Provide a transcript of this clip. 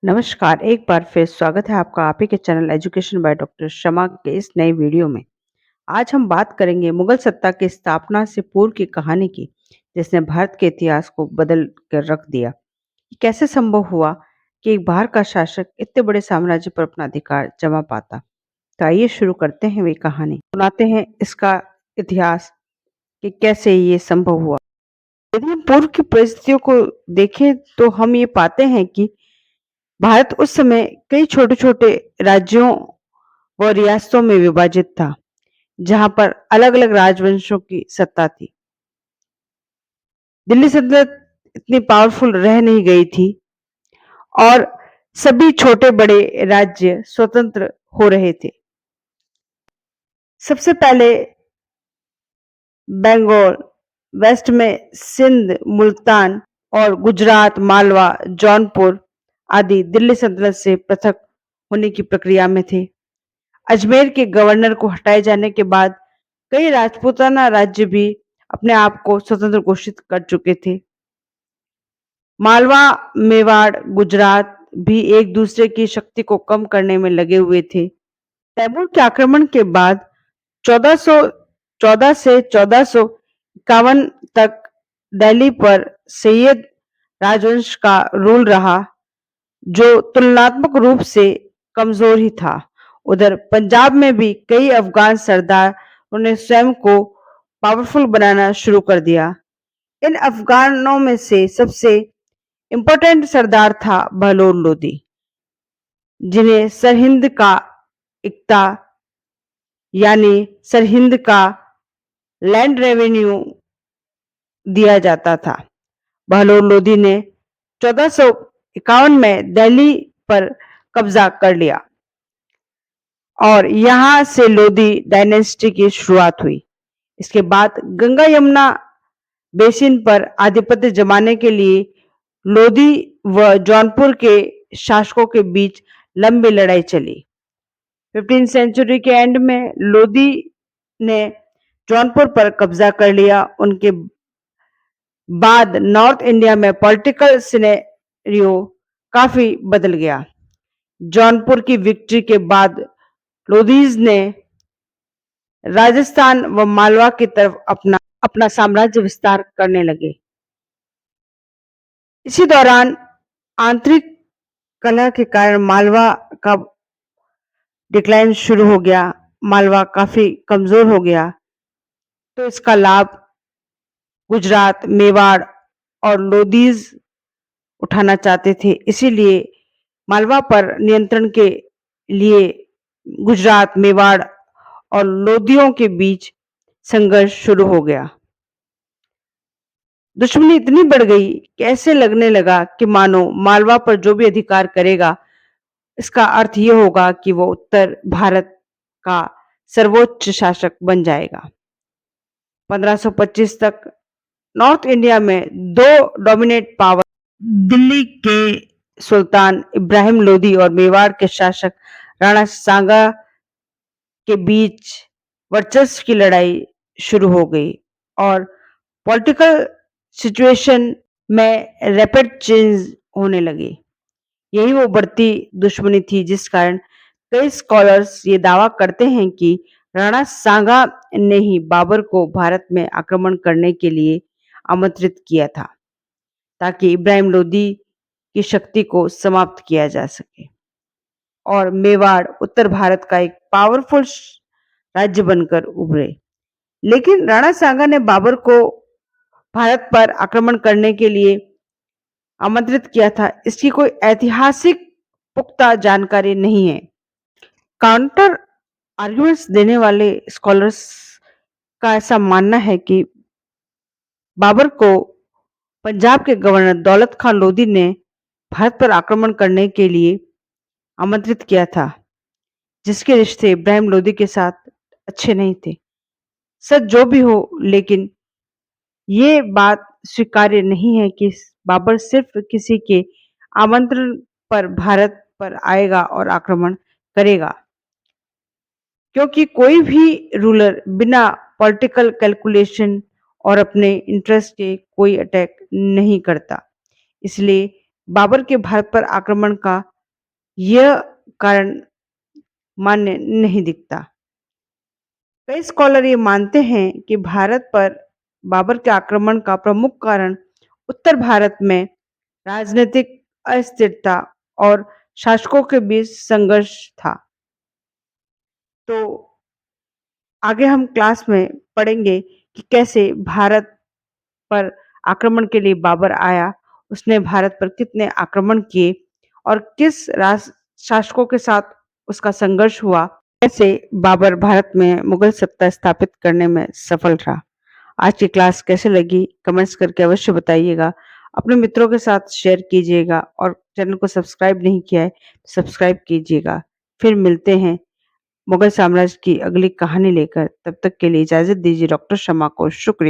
नमस्कार, एक बार फिर स्वागत है आपका आप ही के चैनल एजुकेशन बाय डॉक्टर शमा के इस नए वीडियो में। आज हम बात करेंगे मुगल सत्ता की स्थापना से पूर्व की कहानी की, जिसने भारत के इतिहास को बदल कर रख दिया। ये कैसे संभव हुआ कि एक बाहर का शासक इतने बड़े साम्राज्य पर अपना अधिकार जमा पाता? तो आइए शुरू करते हैं वे कहानी। सुनाते हैं इसका इतिहास कि कैसे ये संभव हुआ। यदि हम पूर्व की परिस्थितियों को देखें तो हम ये पाते हैं कि भारत उस समय कई छोटे-छोटे राज्यों व रियासतों में विभाजित था, जहां पर अलग-अलग राजवंशों की सत्ता थी। दिल्ली सल्तनत इतनी पावरफुल रह नहीं गई थी और सभी छोटे-बड़े राज्य स्वतंत्र हो रहे थे। सबसे पहले बंगाल, वेस्ट में सिंध, मुल्तान और गुजरात, मालवा, जौनपुर आदि दिल्ली सल्तनत से पृथक होने की प्रक्रिया में थे। अजमेर के गवर्नर को हटाए जाने के बाद कई राजपूताना राज्य भी अपने आप को स्वतंत्र घोषित कर चुके थे। मालवा, मेवाड़, गुजरात भी एक दूसरे की शक्ति को कम करने में लगे हुए थे। तैमूर के आक्रमण के बाद 1414 से 1451 तक दिल्ली पर सैयद राजवंश का रूल रहा, जो तुलनात्मक रूप से कमजोर ही था। उधर पंजाब में भी कई अफगान सरदारों ने स्वयं को पावरफुल बनाना शुरू कर दिया। इन अफगानों में से सबसे इम्पोर्टेंट सरदार था बहलोल लोदी, जिन्हें सरहिंद का इक्ता यानी सरहिंद का लैंड रेवेन्यू दिया जाता था। बहलोल लोदी ने 1451 में दिल्ली पर कब्जा कर लिया और यहाँ से लोधी डायनेस्टी की शुरुआत हुई। इसके बाद गंगा यमुना बेसिन पर आधिपत्य जमाने के लिए लोधी व जौनपुर के शासकों के बीच लंबी लड़ाई चली। 15वीं सेंचुरी के एंड में लोधी ने जौनपुर पर कब्जा कर लिया। उनके बाद नॉर्थ इंडिया में पॉलिटिकल सिनेरियो काफी बदल गया। जौनपुर की विक्ट्री के बाद लोधीज ने राजस्थान व मालवा की तरफ अपना अपना साम्राज्य विस्तार करने लगे। इसी दौरान आंतरिक कलह के कारण मालवा का डिक्लाइन शुरू हो गया। मालवा काफी कमजोर हो गया, तो इसका लाभ गुजरात, मेवाड़ और लोधीज उठाना चाहते थे। इसीलिए मालवा पर नियंत्रण के लिए गुजरात, मेवाड़ और लोधियों के बीच संघर्ष शुरू हो गया। दुश्मनी इतनी बढ़ गई कि ऐसे लगने लगा कि मानो मालवा पर जो भी अधिकार करेगा, इसका अर्थ ये होगा कि वो उत्तर भारत का सर्वोच्च शासक बन जाएगा। 1525 तक नॉर्थ इंडिया में दो डोमिनेट पावर, दिल्ली के सुल्तान इब्राहिम लोदी और मेवाड़ के शासक राणा सांगा के बीच वर्चस्व की लड़ाई शुरू हो गई और पॉलिटिकल सिचुएशन में रैपिड चेंज होने लगी। यही वो बढ़ती दुश्मनी थी जिस कारण कई स्कॉलर्स ये दावा करते हैं कि राणा सांगा ने ही बाबर को भारत में आक्रमण करने के लिए आमंत्रित किया था, ताकि इब्राहिम लोदी की शक्ति को समाप्त किया जा सके और मेवाड़ उत्तर भारत का एक पावरफुल राज्य बनकर उभरे। लेकिन राणा सांगा ने बाबर को भारत पर आक्रमण करने के लिए आमंत्रित किया था, इसकी कोई ऐतिहासिक पुख्ता जानकारी नहीं है। काउंटर आर्ग्यूमेंट्स देने वाले स्कॉलर्स का ऐसा मानना है कि बाबर को पंजाब के गवर्नर दौलत खान लोधी ने भारत पर आक्रमण करने के लिए आमंत्रित किया था, जिसके रिश्ते इब्राहिम लोधी के साथ अच्छे नहीं थे। सच जो भी हो, लेकिन ये बात स्वीकार्य नहीं है कि बाबर सिर्फ किसी के आमंत्रण पर भारत पर आएगा और आक्रमण करेगा, क्योंकि कोई भी रूलर बिना पॉलिटिकल कैलकुलेशन और अपने इंटरेस्ट के कोई अटैक नहीं करता। इसलिए बाबर के भारत पर आक्रमण का यह कारण मान्य नहीं दिखता। कई स्कॉलर ये मानते हैं कि भारत पर बाबर के आक्रमण का प्रमुख कारण उत्तर भारत में राजनीतिक अस्थिरता और शासकों के बीच संघर्ष था। तो आगे हम क्लास में पढ़ेंगे कि कैसे भारत पर आक्रमण के लिए बाबर आया, उसने भारत पर कितने आक्रमण किए और किस शासकों के साथ उसका संघर्ष हुआ, कैसे बाबर भारत में मुगल सत्ता स्थापित करने में सफल रहा। आज की क्लास कैसे लगी कमेंट्स करके अवश्य बताइएगा। अपने मित्रों के साथ शेयर कीजिएगा और चैनल को सब्सक्राइब नहीं किया है तो सब्सक्राइब कीजिएगा। फिर मिलते हैं मुगल साम्राज्य की अगली कहानी लेकर। तब तक के लिए इजाजत दीजिए। डॉक्टर शर्मा को शुक्रिया।